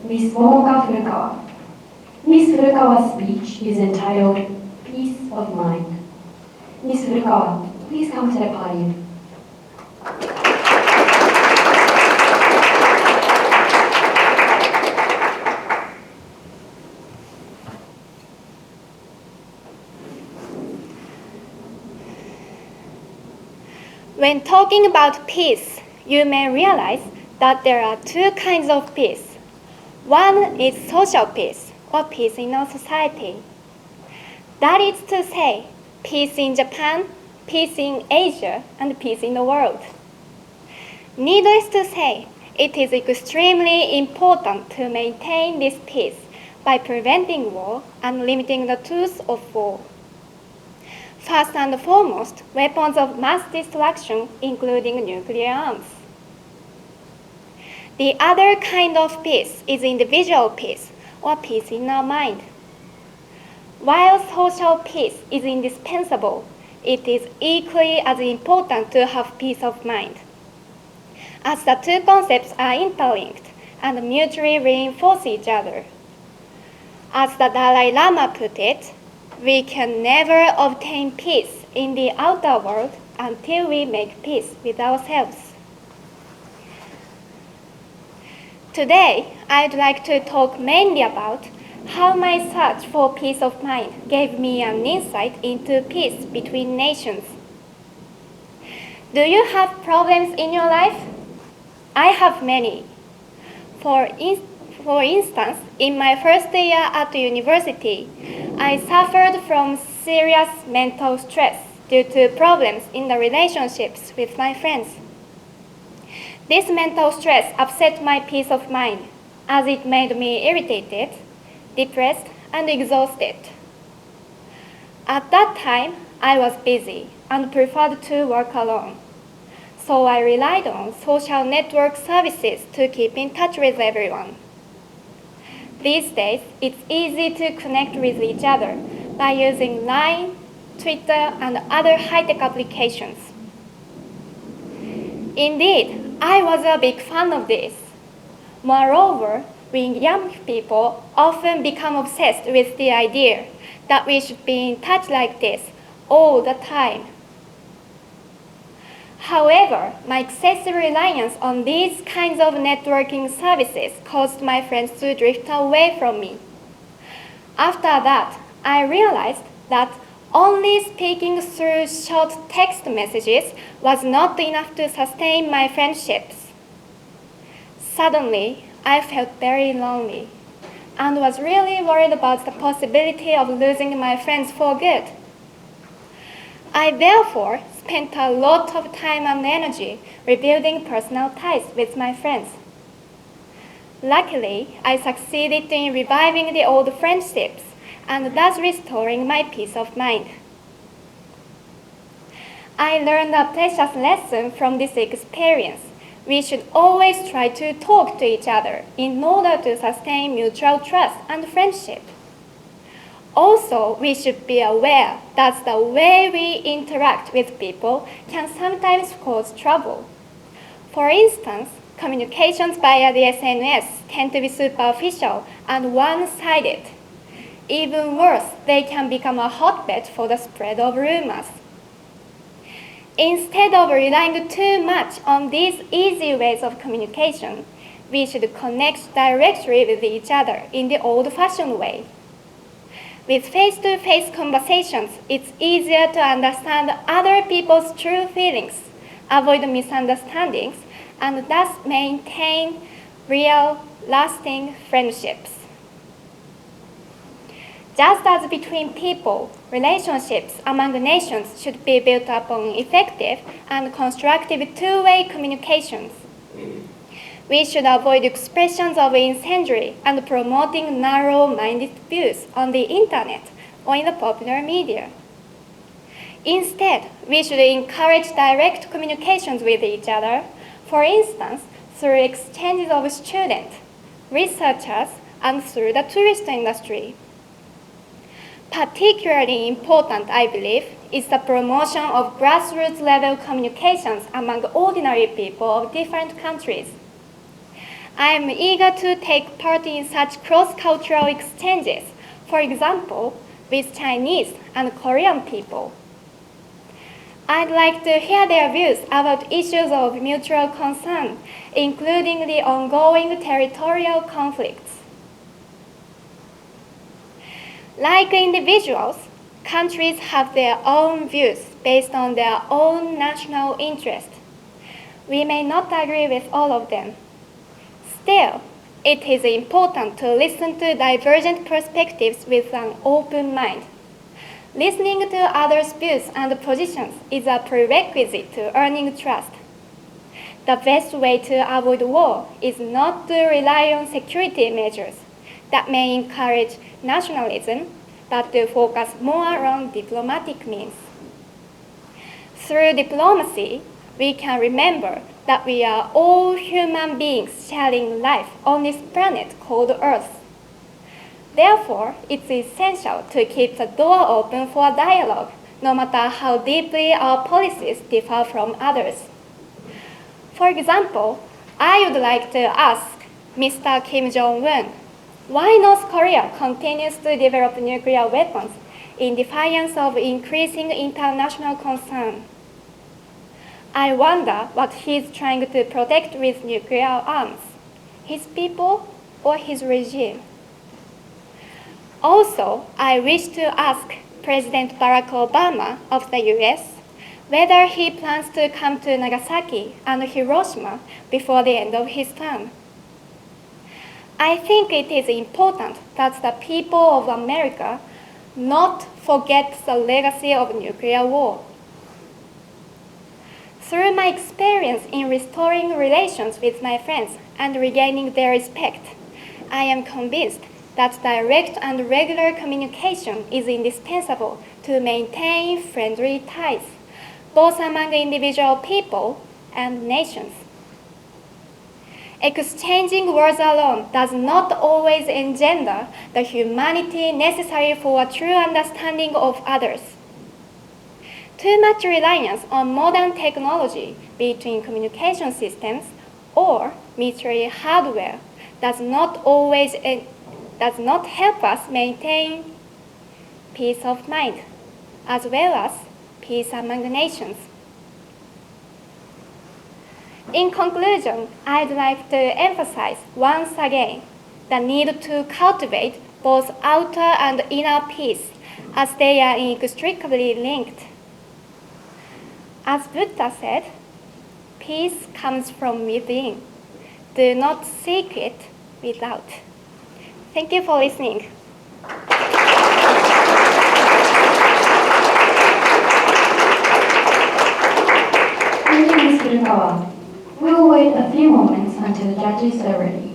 Miss Momoka Furukawa. Miss Furukawa's speech is entitled Peace of Mind. Miss Furukawa, please come to the podium. When talking about peace, you may realize that there are two kinds of peace. One is social peace, or peace in our society. That is to say, peace in Japan, peace in Asia, and peace in the world. Needless to say, it is extremely important to maintain this peace by preventing war and limiting the tools of war. First and foremost, weapons of mass destruction, including nuclear arms. The other kind of peace is individual peace, or peace in our mind. While social peace is indispensable, it is equally as important to have peace of mind, as the two concepts are interlinked and mutually reinforce each other. As the Dalai Lama put it, we can never obtain peace in the outer world until we make peace with ourselves. Today, I'd like to talk mainly about how my search for peace of mind gave me an insight into peace between nations. Do you have problems in your life? I have many. For instance, in my first year at university, I suffered from serious mental stress due to problems in the relationships with my friends. This mental stress upset my peace of mind, as it made me irritated, depressed, and exhausted. At that time, I was busy and preferred to work alone, so I relied on social network services to keep in touch with everyone. These days, it's easy to connect with each other by using Line, Twitter, and other high-tech applications. Indeed, I was a big fan of this. Moreover, we young people often become obsessed with the idea that we should be in touch like this all the time. However, my excessive reliance on these kinds of networking services caused my friends to drift away from me. After that, I realized that only speaking through short text messages was not enough to sustain my friendships. Suddenly, I felt very lonely and was really worried about the possibility of losing my friends for good. I therefore spent a lot of time and energy rebuilding personal ties with my friends. Luckily, I succeeded in reviving the old friendships and thus restoring my peace of mind. I learned a precious lesson from this experience. We should always try to talk to each other in order to sustain mutual trust and friendship. Also, we should be aware that the way we interact with people can sometimes cause trouble. For instance, communications via the SNS tend to be superficial and one-sided. Even worse, they can become a hotbed for the spread of rumors. Instead of relying too much on these easy ways of communication, we should connect directly with each other in the old-fashioned way. With face-to-face conversations, it's easier to understand other people's true feelings, avoid misunderstandings, and thus maintain real, lasting friendships. Just as between people, relationships among nations should be built upon effective and constructive two-way communications. We should avoid expressions of incendiary and promoting narrow-minded views on the internet or in the popular media. Instead, we should encourage direct communications with each other, for instance, through exchanges of students, researchers, and through the tourist industry. Particularly important, I believe, is the promotion of grassroots-level communications among ordinary people of different countries. I am eager to take part in such cross-cultural exchanges, for example, with Chinese and Korean people. I'd like to hear their views about issues of mutual concern, including the ongoing territorial conflicts. Like individuals, countries have their own views based on their own national interest. We may not agree with all of them. Still, it is important to listen to divergent perspectives with an open mind. Listening to others' views and positions is a prerequisite to earning trust. The best way to avoid war is not to rely on security measures that may encourage nationalism, but to focus more on diplomatic means. Through diplomacy, we can remember that we are all human beings sharing life on this planet called Earth. Therefore, it's essential to keep the door open for dialogue, no matter how deeply our policies differ from others. For example, I would like to ask Mr. Kim Jong-un why North Korea continues to develop nuclear weapons in defiance of increasing international concern. I wonder what he is trying to protect with nuclear arms, his people or his regime. Also, I wish to ask President Barack Obama of the US whether he plans to come to Nagasaki and Hiroshima before the end of his term. I think it is important that the people of America not forget the legacy of nuclear war. Through my experience in restoring relations with my friends and regaining their respect, I am convinced that direct and regular communication is indispensable to maintain friendly ties, both among individual people and nations. Exchanging words alone does not always engender the humanity necessary for a true understanding of others. Too much reliance on modern technology between communication systems or military hardware does not help us maintain peace of mind, as well as peace among nations. In conclusion, I'd like to emphasize once again the need to cultivate both outer and inner peace, as they are inextricably linked. As Buddha said, peace comes from within. Do not seek it without. Thank you for listening. 古川 We'll wait a few moments until the judges are ready.